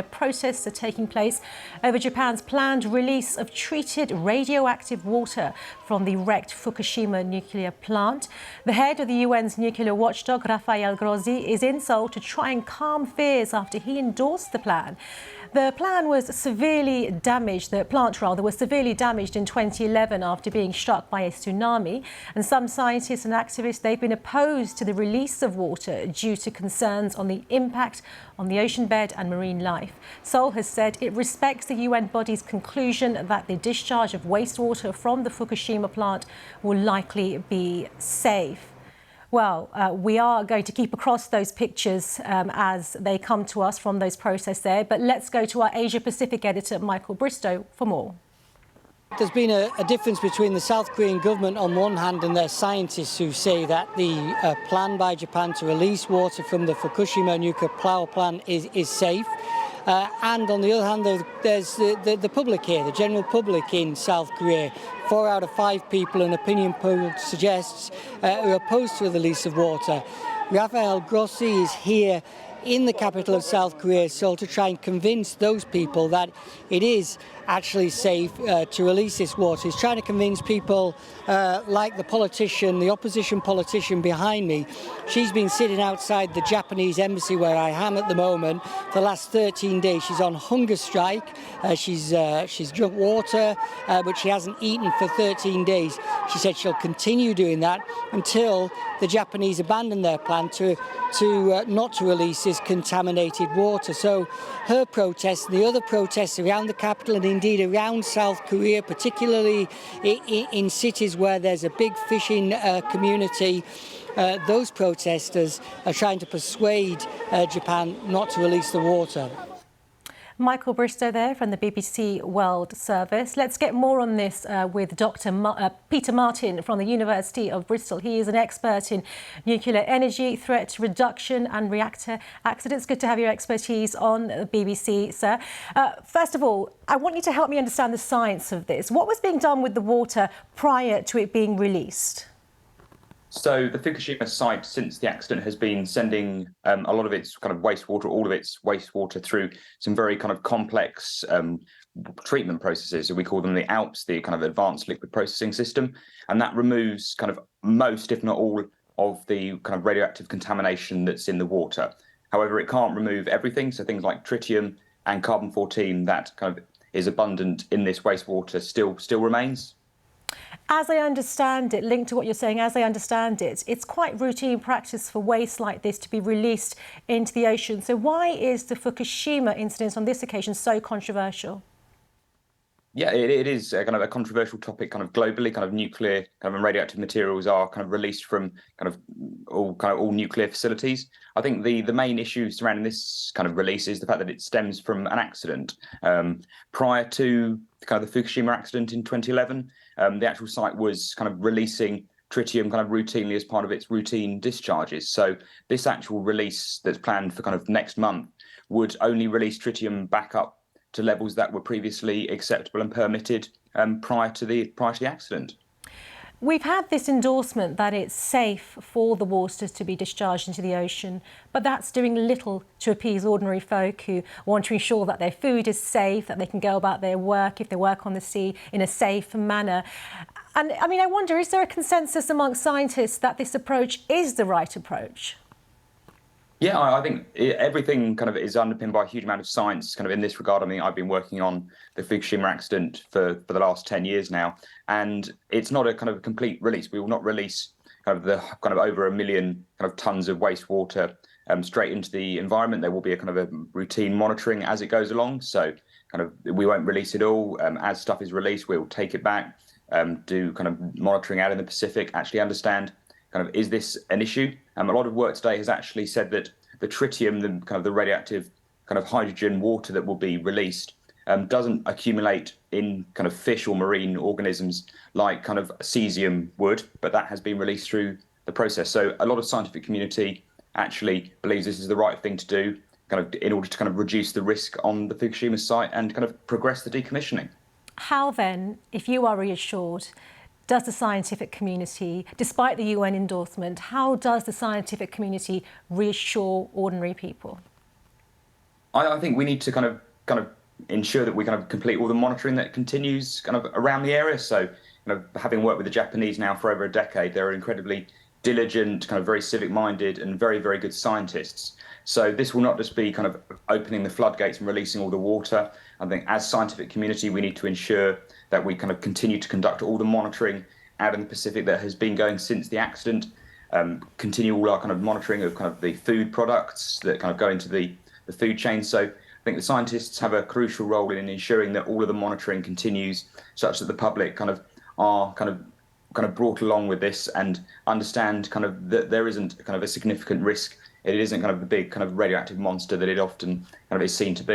Protests are taking place over Japan's planned release of treated radioactive water from the wrecked Fukushima nuclear plant. The head of the UN's nuclear watchdog, Rafael Grossi, is in Seoul to try and calm fears after he endorsed the plan. The plant was severely damaged in 2011 after being struck by a tsunami. And some scientists and activists, they've been opposed to the release of water due to concerns on the impact on the ocean bed and marine life. Seoul has said it respects the UN body's conclusion that the discharge of wastewater from the Fukushima plant will likely be safe. Well, we are going to keep across those pictures as they come to us from those protests there. But let's go to our Asia-Pacific editor, Michael Bristow, for more. There's been a difference between the South Korean government on one hand and their scientists who say that the plan by Japan to release water from the Fukushima nuclear power plant is safe. And on the other hand, there's the public here, the general public in South Korea. 4 out of 5 people, an opinion poll suggests, are opposed to the release of water. Rafael Grossi is here in the capital of South Korea, Seoul, to try and convince those people that it is actually safe to release this water. He's trying to convince people like the politician, the opposition politician behind me. She's been sitting outside the Japanese embassy where I am at the moment for the last 13 days. She's on hunger strike. She's drunk water, but she hasn't eaten for 13 days. She said she'll continue doing that until the Japanese abandon their plan to not to release this contaminated water. So her protests and the other protests around the capital and indeed around South Korea, particularly in cities where there's a big fishing community, those protesters are trying to persuade Japan not to release the water. Michael Bristow there from the BBC World Service. Let's get more on this with Dr. Peter Martin from the University of Bristol. He is an expert in nuclear energy, threat reduction and reactor accidents. Good to have your expertise on the BBC, sir. First of all, I want you to help me understand the science of this. What was being done with the water prior to it being released? So the Fukushima site, since the accident, has been sending a lot of its kind of wastewater, all of its wastewater, through some very kind of complex treatment processes. So we call them the ALPS, the kind of advanced liquid processing system, and that removes kind of most, if not all, of the kind of radioactive contamination that's in the water. However, it can't remove everything. So things like tritium and carbon-14 that kind of is abundant in this wastewater still remains. As I understand it, linked to what you're saying, as I understand it, it's quite routine practice for waste like this to be released into the ocean. So why is the Fukushima incident on this occasion so controversial? Yeah, it is a kind of a controversial topic, kind of globally. Kind of nuclear kind of and radioactive materials are kind of released from kind of all nuclear facilities. I think the main issue surrounding this kind of release is the fact that it stems from an accident. Prior to kind of the Fukushima accident in 2011, the actual site was kind of releasing tritium kind of routinely as part of its routine discharges. So this actual release that's planned for kind of next month would only release tritium back up to levels that were previously acceptable and permitted prior to the accident. We've had this endorsement that it's safe for the waters to be discharged into the ocean, but that's doing little to appease ordinary folk who want to ensure that their food is safe, that they can go about their work if they work on the sea in a safe manner. And I mean, I wonder, is there a consensus amongst scientists that this approach is the right approach? Yeah, I think everything kind of is underpinned by a huge amount of science kind of in this regard. I mean, I've been working on the Fukushima accident for the last 10 years now, and it's not a kind of a complete release. We will not release kind of the kind of over 1 million kind of tons of wastewater straight into the environment. There will be a kind of a routine monitoring as it goes along. So kind of we won't release it all. As stuff is released, we'll take it back, do kind of monitoring out in the Pacific, actually understand kind of, is this an issue? A lot of work today has actually said that the tritium, the kind of the radioactive kind of hydrogen water that will be released, doesn't accumulate in kind of fish or marine organisms like kind of cesium would, but that has been released through the process. So a lot of scientific community actually believes this is the right thing to do, kind of in order to kind of reduce the risk on the Fukushima site and kind of progress the decommissioning. How then, if you are reassured, does the scientific community, despite the UN endorsement, how does the scientific community reassure ordinary people? I think we need to kind of ensure that we kind of complete all the monitoring that continues kind of around the area. So, having worked with the Japanese now for over a decade, they're incredibly diligent, kind of very civic-minded, and very, very good scientists. So this will not just be kind of opening the floodgates and releasing all the water. I think as scientific community, we need to ensure that we kind of continue to conduct all the monitoring out in the Pacific that has been going since the accident. Continue all our kind of monitoring of kind of the food products that kind of go into the food chain. So I think the scientists have a crucial role in ensuring that all of the monitoring continues, such that the public kind of are kind of brought along with this and understand kind of that there isn't kind of a significant risk. It isn't kind of the big kind of radioactive monster that it often kind of is seen to be.